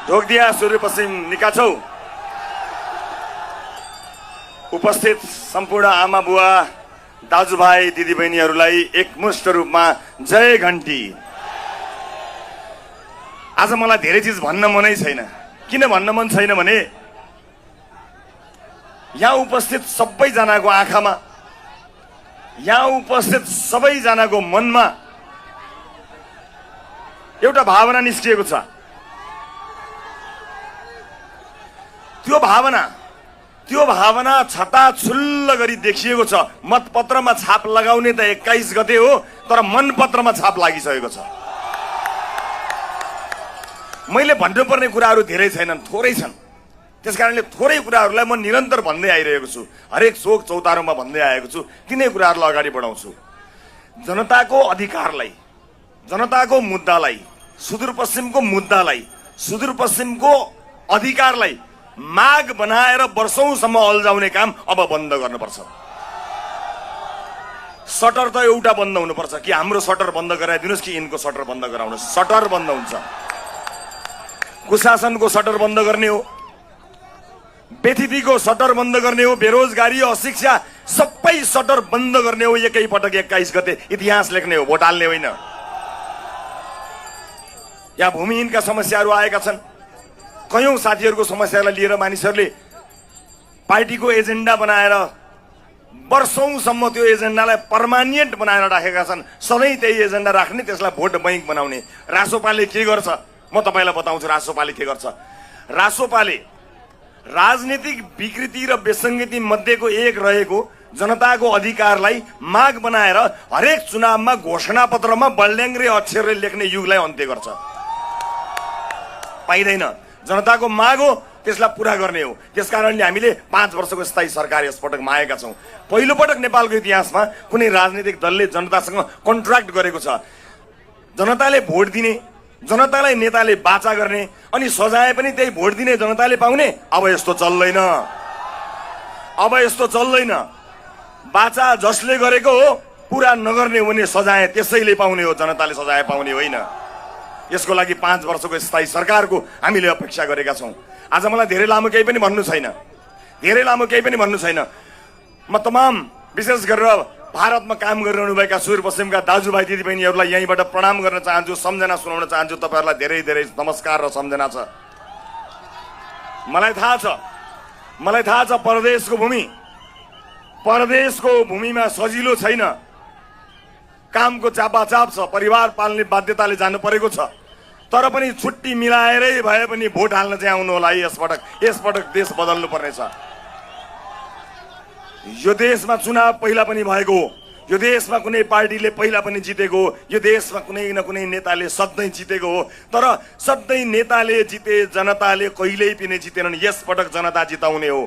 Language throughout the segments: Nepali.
ढोकदिया सूर्यपश्चिम निकाछौ उपस्थित सम्पूर्ण आमा बुवा दाजुभाइ दिदीबहिनीहरूलाई एकमुष्ट रूपमा जय घण्टी। आज मलाई धेरै चीज भन्न मनै छैन। किन भन्न मन छैन भने यहाँ उपस्थित सबैजनाको आँखामा, यहाँ उपस्थित सबैजनाको मनमा एउटा भावना निस्किएको छ। त्यो भावना छताछुल्ल गरी देखिएको छ। मतपत्रमा छाप लगाउने त 21 गते हो, तर मनपत्रमा छाप लागिसकेको छ। मैले भन्नुपर्ने कुराहरू धेरै छैनन्, थोरै छन्। त्यसकारणले थोरै कुराहरूलाई म निरन्तर भन्दै आइरहेको छु। हरेक चोक चौतारोमा भन्दै आएको छु। तिनै कुराहरूलाई अगाडि बढाउँछु। जनताको अधिकारलाई, जनताको मुद्दालाई, सुदूरपश्चिमको मुद्दालाई, सुदूरपश्चिमको अधिकारलाई माग बनाएर वर्षौंसम्म अल्झाउने काम अब बन्द गर्नुपर्छ। सटर त एउटा बन्द हुनुपर्छ कि हाम्रो सटर बन्द गराइदिनुस् कि यिनको सटर बन्द गराउनुस्। सटर बन्द हुन्छ, कुशासनको सटर बन्द गर्ने हो, बेथितीको सटर बन्द गर्ने हो, बेरोजगारी अशिक्षा सबै सटर बन्द गर्ने हो। एकै पटक 21 गते इतिहास लेख्ने हो, भोट हाल्ने होइन। यहाँ भूमिहीनका समस्याहरू आएका छन्। कयौं साथीहरूको समस्यालाई लिएर मानिसहरूले पार्टीको एजेन्डा बनाएर वर्षौंसम्म त्यो एजेन्डालाई पर्मानेन्ट बनाएर राखेका छन्। सधैँ त्यही एजेन्डा राख्ने, त्यसलाई भोट बैंक बनाउने। रासोपाले के गर्छ म तपाईलाई बताउँछु। रासोपाले के गर्छ? रासोपाले राजनीतिक विकृति र विसङ्गति मध्येको एक रहेको जनताको अधिकारलाई माग बनाएर हरेक चुनावमा घोषणापत्रमा बल्याङ्ग्रे अक्षरले लेख्ने युगलाई अन्त्य गर्छ। पाइँदैन। जनताको माग हो, त्यसलाई पूरा गर्ने हो। त्यसकारणले हामीले 5 वर्षको स्थायी सरकार यसपटक मागेका छौं। पहिलो पटक नेपालको इतिहासमा कुनै राजनीतिक दलले जनतासँग कन्ट्र्याक्ट गरेको छ। जनताले भोट दिने, जनतालाई नेताले बाचा गर्ने, अनि सजाय पनि त्यही भोट दिने जनताले पाउने। अब यस्तो चल्दैन, अब यस्तो चल्दैन। बाचा जसले गरेको हो पूरा नगर्ने हो भने सजाय त्यसैले पाउने हो, जनताले सजाय पाउने होइन। यसको लागि 5 वर्षको स्थायी सरकारको हामीले अपेक्षा गरेका छौं। आज मलाई धेरै लामो केही पनि भन्नु छैन, धेरै लामो केही पनि भन्नु छैन। म तमाम विशेष गरेर भारतमा काम गरिरहनुभएका सुदूरपश्चिमका दाजुभाइ दिदीबहिनीहरूलाई यहीँबाट प्रणाम गर्न चाहन्छु, सम्झना सुनाउन चाहन्छु। तपाईहरूलाई धेरै धेरै नमस्कार र सम्झना छ। मलाई थाहा छ परदेशको भूमिमा सजिलो छैन। कामको चापाचाप छ, परिवार पाल्ने बाध्यताले जानु परेको छ। तर पनि छुट्टी मिलाएरै भए पनि भोट हाल्न चाहिँ आउनु होला। यसपटक देश बदल्नु पर्नेछ। यो देशमा चुनाव पहिला पनि भएको हो। यो देशमा कुनै पार्टीले पहिला पनि जितेको हो। यो देशमा कुनै न कुनै नेताले सधैँ जितेको हो। तर सधैँ नेताले जिते, जनताले कहिल्यै पनि जितेनन्। यसपटक जनता जिताउने हो,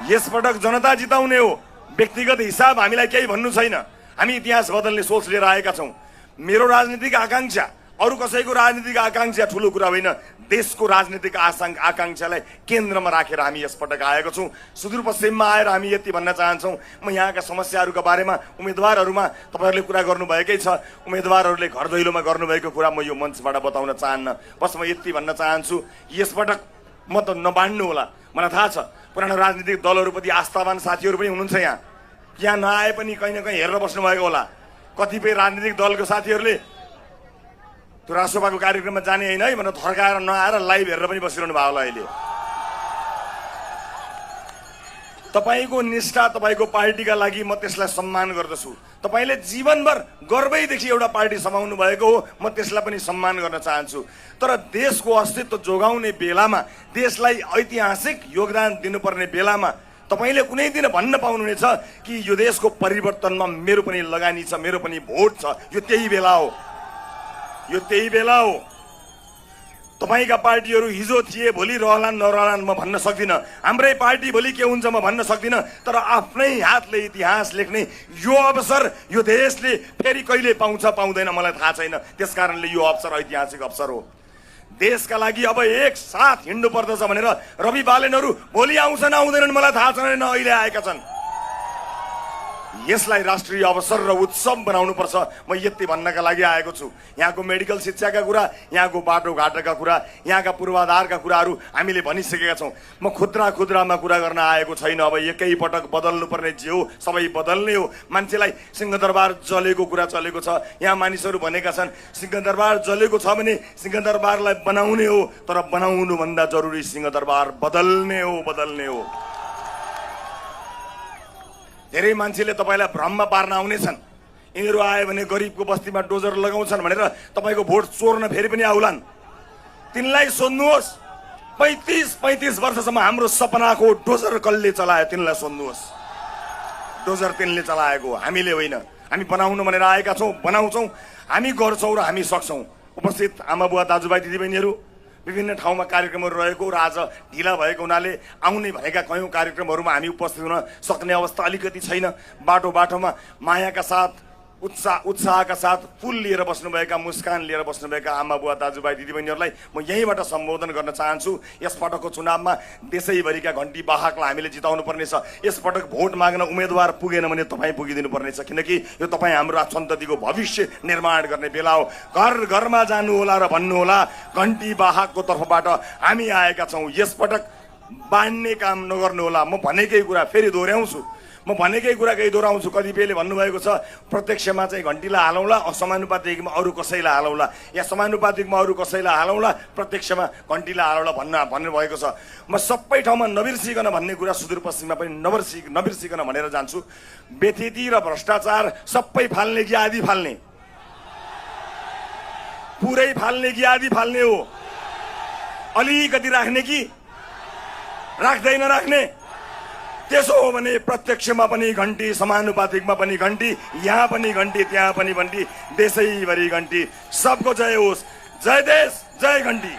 यसपटक जनता जिताउने हो। व्यक्तिगत हिसाब हामीलाई केही भन्नु छैन। हामी इतिहास बदल्ने सोच लिएर आएका छौं। मेरो राजनीतिक आकांक्षा अरु कसैको राजनीतिक आकांक्षा ठूलो कुरा होइन। देशको राजनीतिक आकांक्षालाई केन्द्रमा राखेर हामी यसपटक आएको छौं। सुदूरपश्चिममा आएर हामी यति भन्न चाहन्छौं, म यहाँका समस्याहरूका बारेमा उम्मेदवारहरूमा तपाईहरुले कुरा गर्नुभएकै छ। उम्मेदवारहरूले घर दैलोमा गर्नुभएको कुरा म यो मञ्चबाट बताउन चाहन्न। बस म यति भन्न चाहन्छु, यसपटक म त नबाड्नु होला। मलाई थाहा छ पुरानो राजनीतिक दलहरूप्रति आस्थावान साथीहरू पनि हुनुहुन्छ। यहाँ नआए पनि कहीँ न कहीँ हेरेर बस्नु भएको होला। कतिपय राजनीतिक दलको साथीहरूले त्यो रासोपाको कार्यक्रममा जाने होइन है भनेर थर्काएर नआएर लाइभ हेरेर पनि बसिरहनु भएको होला। अहिले तपाईको निष्ठा, तपाईको पार्टीका लागि म त्यसलाई सम्मान गर्दछु। तपाईले जीवनभर गर्वैदेखि एउटा पार्टी समाउनु भएको हो, म त्यसलाई पनि सम्मान गर्न चाहन्छु। तर देशको अस्तित्व जोगाउने बेलामा, देशलाई ऐतिहासिक योगदान दिनुपर्ने बेलामा तपाईले कुनै दिन भन्न पाउनुहुनेछ कि यो देशको परिवर्तनमा मेरो पनि लगानी छ, मेरो पनि भोट छ। यो त्यही बेला हो, यो त्यही बेला हो। तपाईका पार्टीहरू हिजो थिए, भोलि रहलान् नरहलान् म भन्न सक्दिनँ। हाम्रै पार्टी भोलि के हुन्छ म भन्न सक्दिनँ। तर आफ्नै हातले इतिहास लेख्ने यो अवसर यो देशले फेरि कहिले पाउँछ पाउँदैन मलाई थाहा छैन। त्यसकारणले यो अवसर ऐतिहासिक अवसर हो। देशका लागि अब एक साथ हिँड्नु पर्दछ भनेर रवि बालेनहरू भोलि आउँछन् आउँदैनन् मलाई थाहा छैन, अहिले आएका छन्। यसलाई राष्ट्रिय अवसर र उत्सव बनाउनुपर्छ। म यति भन्नका लागि आएको छु। यहाँको मेडिकल शिक्षाका कुरा, यहाँको बाटोघाटोका कुरा, यहाँका पूर्वाधारका कुराहरू हामीले भनिसकेका छौँ। म खुद्रामा कुरा गर्न आएको छैन। अब एकै पटक बदल्नुपर्ने जे हो सबै बदल्ने हो। मान्छेलाई सिंहदरबार जलेको कुरा चलेको छ। यहाँ मानिसहरू भनेका छन् सिंहदरबार जलेको छ भने सिंहदरबारलाई बनाउने हो, तर बनाउनुभन्दा जरुरी सिंहदरबार बदल्ने हो। धेरै मान्छेले तपाईँलाई भ्रममा पार्न आउनेछन्। यिनीहरू आयो भने गरिबको बस्तीमा डोजर लगाउँछन् भनेर तपाईँको भोट चोर्न फेरि पनि आउलान्। तिनलाई सोध्नुहोस् 35 वर्षसम्म हाम्रो सपनाको डोजर कसले चलायो, तिनलाई सोध्नुहोस्। डोजर तिनले चलाएको, हामीले होइन। हामी बनाउनु भनेर आएका छौँ, बनाउँछौँ, हामी गर्छौँ र हामी सक्छौँ। उपस्थित आमा बुवा दाजुभाइ दिदीबहिनीहरू, विभिन्न ठाउँमा कार्यक्रमहरू रहेको र आज ढिला भएको हुनाले आउने भनेका कयौँ कार्यक्रमहरूमा हामी उपस्थित हुन सक्ने अवस्था अलिकति छैन। बाटोमा मायाका साथ उत्साहका साथ फुल लिएर बस्नुभएका, मुस्कान लिएर बस्नुभएका आमा बुवा दाजुभाइ दिदीबहिनीहरूलाई म यहीँबाट सम्बोधन गर्न चाहन्छु। यसपटकको चुनावमा देशैभरिका घन्टी बाहकलाई हामीले जिताउनु पर्नेछ। यसपटक भोट माग्न उम्मेदवार पुगेन भने तपाईँ पुगिदिनु पर्नेछ, किनकि यो तपाईँ हाम्रो सन्ततिको भविष्य निर्माण गर्ने बेला हो। घर घरमा जानुहोला र भन्नुहोला घन्टी बाहकको तर्फबाट हामी आएका छौँ। यसपटक बाँड्ने काम नगर्नुहोला। म भनेकै कुरा फेरि दोहोऱ्याउँछु। कतिपयले भन्नुभएको छ प्रत्यक्षमा चाहिँ घन्टीलाई हालौँला, समानुपातिकमा अरू कसैलाई हालौँला, या समानुपातिकमा अरू कसैलाई हालौँला, प्रत्यक्षमा घन्टीलाई हालौँला भन्नुभएको छ। म सबै ठाउँमा नबिर्सिकन भन्ने कुरा सुदूरपश्चिममा पनि नबिर्सिकन भनेर जान्छु। बेथेती र भ्रष्टाचार सबै फाल्ने कि आधी फाल्ने? पुरै फाल्ने कि आधी फाल्ने हो? अलिकति राख्ने कि राख्दैन राख्ने? त्यसो हो भने प्रत्यक्षमा पनि घन्टी, समानुपातिकमा पनि घन्टी, यहाँ पनि घन्टी, त्यहाँ पनि घन्टी, देशैभरि घन्टी। सबको जय होस्। जय देश, जय घन्टी।